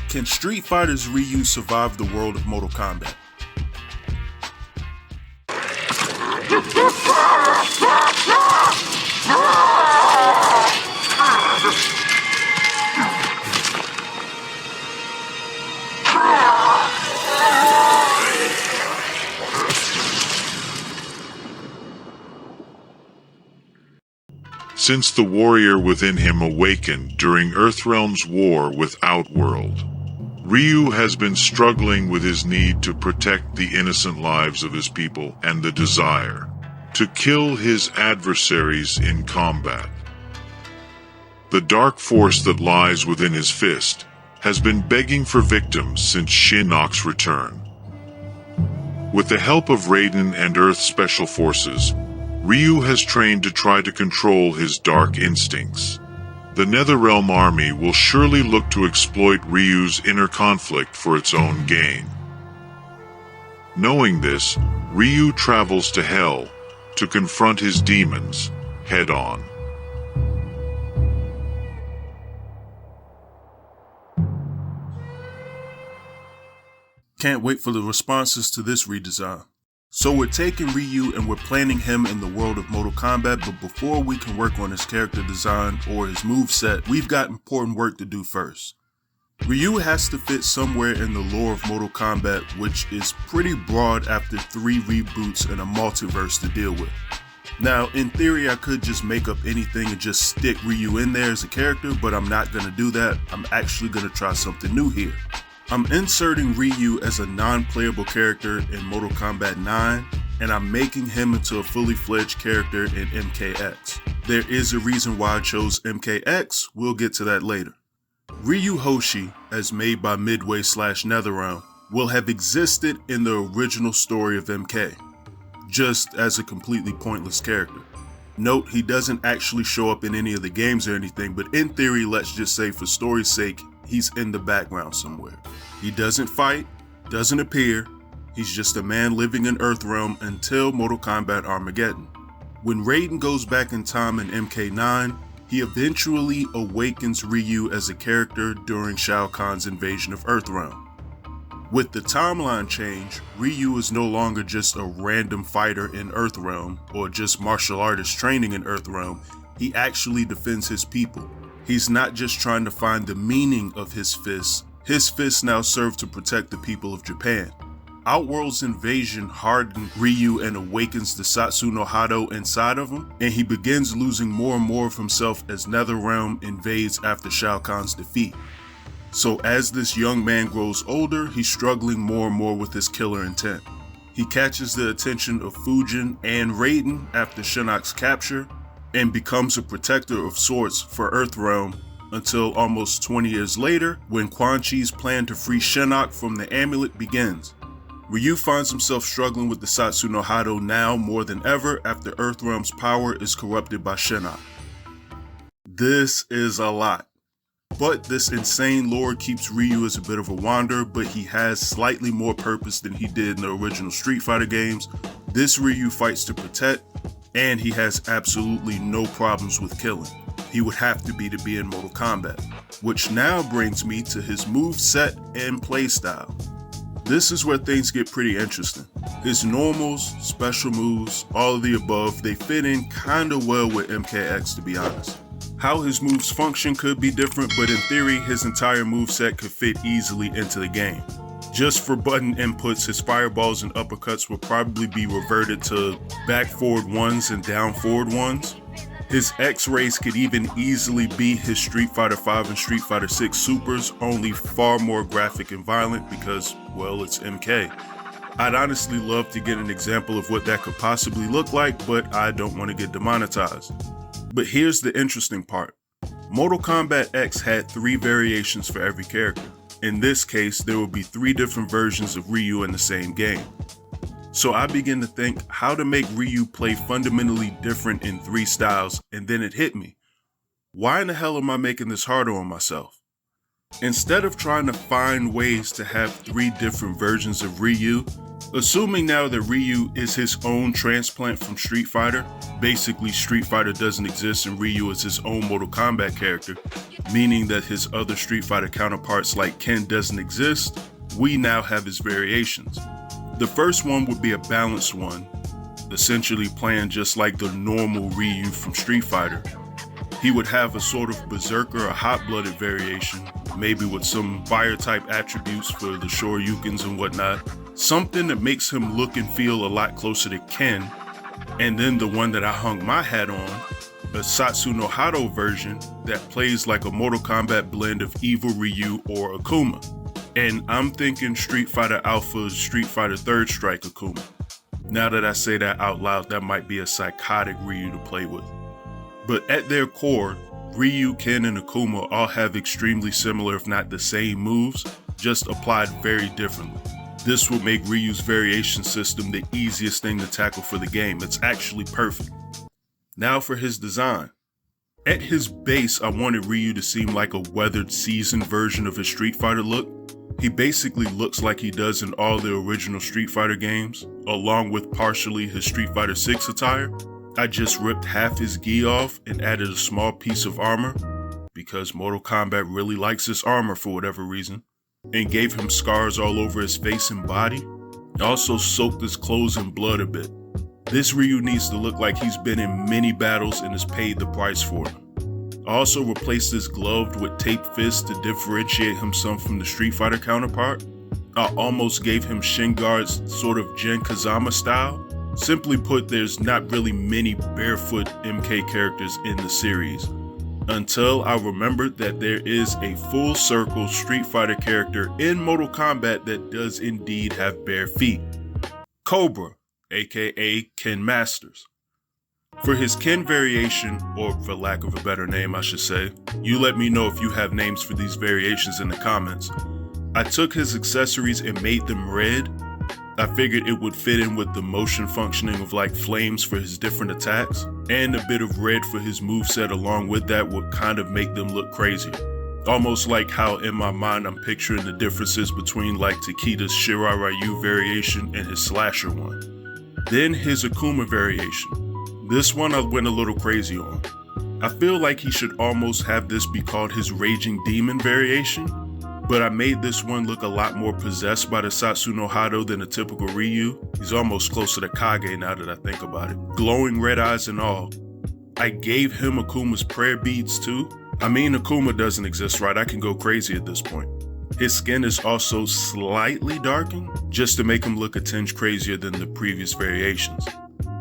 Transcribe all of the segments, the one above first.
Can Street Fighter's Ryu survive the world of Mortal Kombat? Since the warrior within him awakened during Earthrealm's war with Outworld, Ryu has been struggling with his need to protect the innocent lives of his people and the desire to kill his adversaries in combat. The dark force that lies within his fist has been begging for victims since Shinnok's return. With the help of Raiden and Earth Special Forces, Ryu has trained to try to control his dark instincts. The Netherrealm army will surely look to exploit Ryu's inner conflict for its own gain. Knowing this, Ryu travels to Hell to confront his demons head-on. Can't wait for the responses to this redesign. So we're taking Ryu and we're planting him in the world of Mortal Kombat, but before we can work on his character design or his moveset, we've got important work to do first. Ryu has to fit somewhere in the lore of Mortal Kombat, which is pretty broad after 3 reboots and a multiverse to deal with. Now, in theory, I could just make up anything and just stick Ryu in there as a character, but I'm not going to do that. I'm actually going to try something new here. I'm inserting Ryu as a non-playable character in Mortal Kombat 9, and I'm making him into a fully fledged character in MKX. There is a reason why I chose MKX, we'll get to that later. Ryu Hoshi, as made by Midway/Netherrealm, will have existed in the original story of MK, just as a completely pointless character. Note, he doesn't actually show up in any of the games or anything, but in theory, let's just say for story's sake, he's in the background somewhere. He doesn't fight, doesn't appear, he's just a man living in Earthrealm until Mortal Kombat Armageddon. When Raiden goes back in time in MK9, he eventually awakens Ryu as a character during Shao Kahn's invasion of Earthrealm. With the timeline change, Ryu is no longer just a random fighter in Earthrealm or just martial artist training in Earthrealm, he actually defends his people. He's not just trying to find the meaning of his fists now serve to protect the people of Japan. Outworld's invasion hardened Ryu and awakens the Satsu no Hado inside of him, and he begins losing more and more of himself as Netherrealm invades after Shao Kahn's defeat. So as this young man grows older, he's struggling more and more with his killer intent. He catches the attention of Fujin and Raiden after Shinnok's capture, and becomes a protector of sorts for Earthrealm until almost 20 years later, when Quan Chi's plan to free Shinnok from the amulet begins. Ryu finds himself struggling with the Satsu no Hado now more than ever after Earthrealm's power is corrupted by Shinnok. This is a lot. But this insane lore keeps Ryu as a bit of a wanderer, but he has slightly more purpose than he did in the original Street Fighter games. This Ryu fights to protect, and he has absolutely no problems with killing. He would have to be in Mortal Kombat. Which now brings me to his moveset and playstyle. This is where things get pretty interesting. His normals, special moves, all of the above, they fit in kinda well with MKX, to be honest. How his moves function could be different, but in theory, his entire moveset could fit easily into the game. Just for button inputs, his fireballs and uppercuts will probably be reverted to back forward ones and down forward ones. His X-rays could even easily be his Street Fighter V and Street Fighter VI supers, only far more graphic and violent because, well, it's MK. I'd honestly love to get an example of what that could possibly look like, but I don't want to get demonetized. But here's the interesting part. Mortal Kombat X had 3 variations for every character. In this case, there will be 3 different versions of Ryu in the same game. So I begin to think how to make Ryu play fundamentally different in 3 styles, and then it hit me. Why in the hell am I making this harder on myself? Instead of trying to find ways to have 3 different versions of Ryu, assuming now that Ryu is his own transplant from Street Fighter, basically Street Fighter doesn't exist and Ryu is his own Mortal Kombat character, meaning that his other Street Fighter counterparts like Ken doesn't exist, we now have his variations. The first one would be a balanced one, essentially playing just like the normal Ryu from Street Fighter. He would have a sort of berserker or hot-blooded variation, maybe with some fire-type attributes for the Shoryukens and whatnot, something that makes him look and feel a lot closer to Ken, and then the one that I hung my hat on, a Satsu no Hado version that plays like a Mortal Kombat blend of Evil Ryu or Akuma. And I'm thinking Street Fighter Alpha's Street Fighter 3rd Strike Akuma. Now that I say that out loud, that might be a psychotic Ryu to play with. But at their core, Ryu, Ken, and Akuma all have extremely similar, if not the same moves, just applied very differently. This would make Ryu's variation system the easiest thing to tackle for the game. It's actually perfect. Now for his design. At his base, I wanted Ryu to seem like a weathered, seasoned version of his Street Fighter look. He basically looks like he does in all the original Street Fighter games, along with partially his Street Fighter 6 attire. I just ripped half his gi off and added a small piece of armor, because Mortal Kombat really likes his armor for whatever reason, and gave him scars all over his face and body. I also soaked his clothes in blood a bit. This Ryu needs to look like he's been in many battles and has paid the price for them. I also replaced his glove with taped fists to differentiate himself from the Street Fighter counterpart. I almost gave him Shingar's sort of Gen Kazama style. Simply put, there's not really many barefoot MK characters in the series, until I remembered that there is a full circle Street Fighter character in Mortal Kombat that does indeed have bare feet. Cobra, aka Ken Masters. For his Ken variation, or for lack of a better name I should say, you let me know if you have names for these variations in the comments. I took his accessories and made them red. I figured it would fit in with the motion functioning of like flames for his different attacks, and a bit of red for his moveset along with that would kind of make them look crazier. Almost like how in my mind I'm picturing the differences between like Takita's Shirai Ryu variation and his slasher one. Then his Akuma variation. This one I went a little crazy on. I feel like he should almost have this be called his Raging Demon variation, but I made this one look a lot more possessed by the Satsu no Hado than a typical Ryu. He's almost closer to Kage now that I think about it. Glowing red eyes and all. I gave him Akuma's prayer beads too. I mean, Akuma doesn't exist, right? I can go crazy at this point. His skin is also slightly darkened, just to make him look a tinge crazier than the previous variations.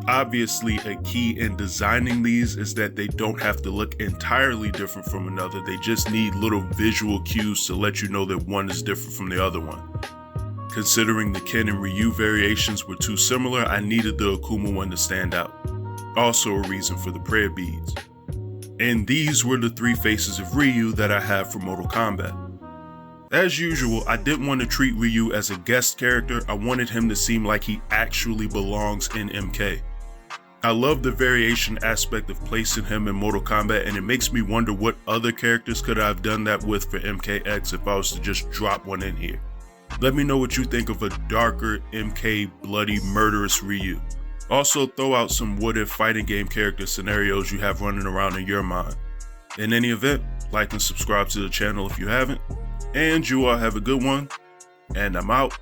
Obviously, a key in designing these is that they don't have to look entirely different from another. They just need little visual cues to let you know that one is different from the other one. Considering the Ken and Ryu variations were too similar, I needed the Akuma one to stand out. Also a reason for the prayer beads. And these were the 3 faces of Ryu that I have for Mortal Kombat. As usual, I didn't want to treat Ryu as a guest character. I wanted him to seem like he actually belongs in MK. I love the variation aspect of placing him in Mortal Kombat, and it makes me wonder what other characters could I have done that with for MKX if I was to just drop one in here. Let me know what you think of a darker MK bloody murderous Ryu. Also throw out some what if fighting game character scenarios you have running around in your mind. In any event, like and subscribe to the channel if you haven't, and you all have a good one, and I'm out.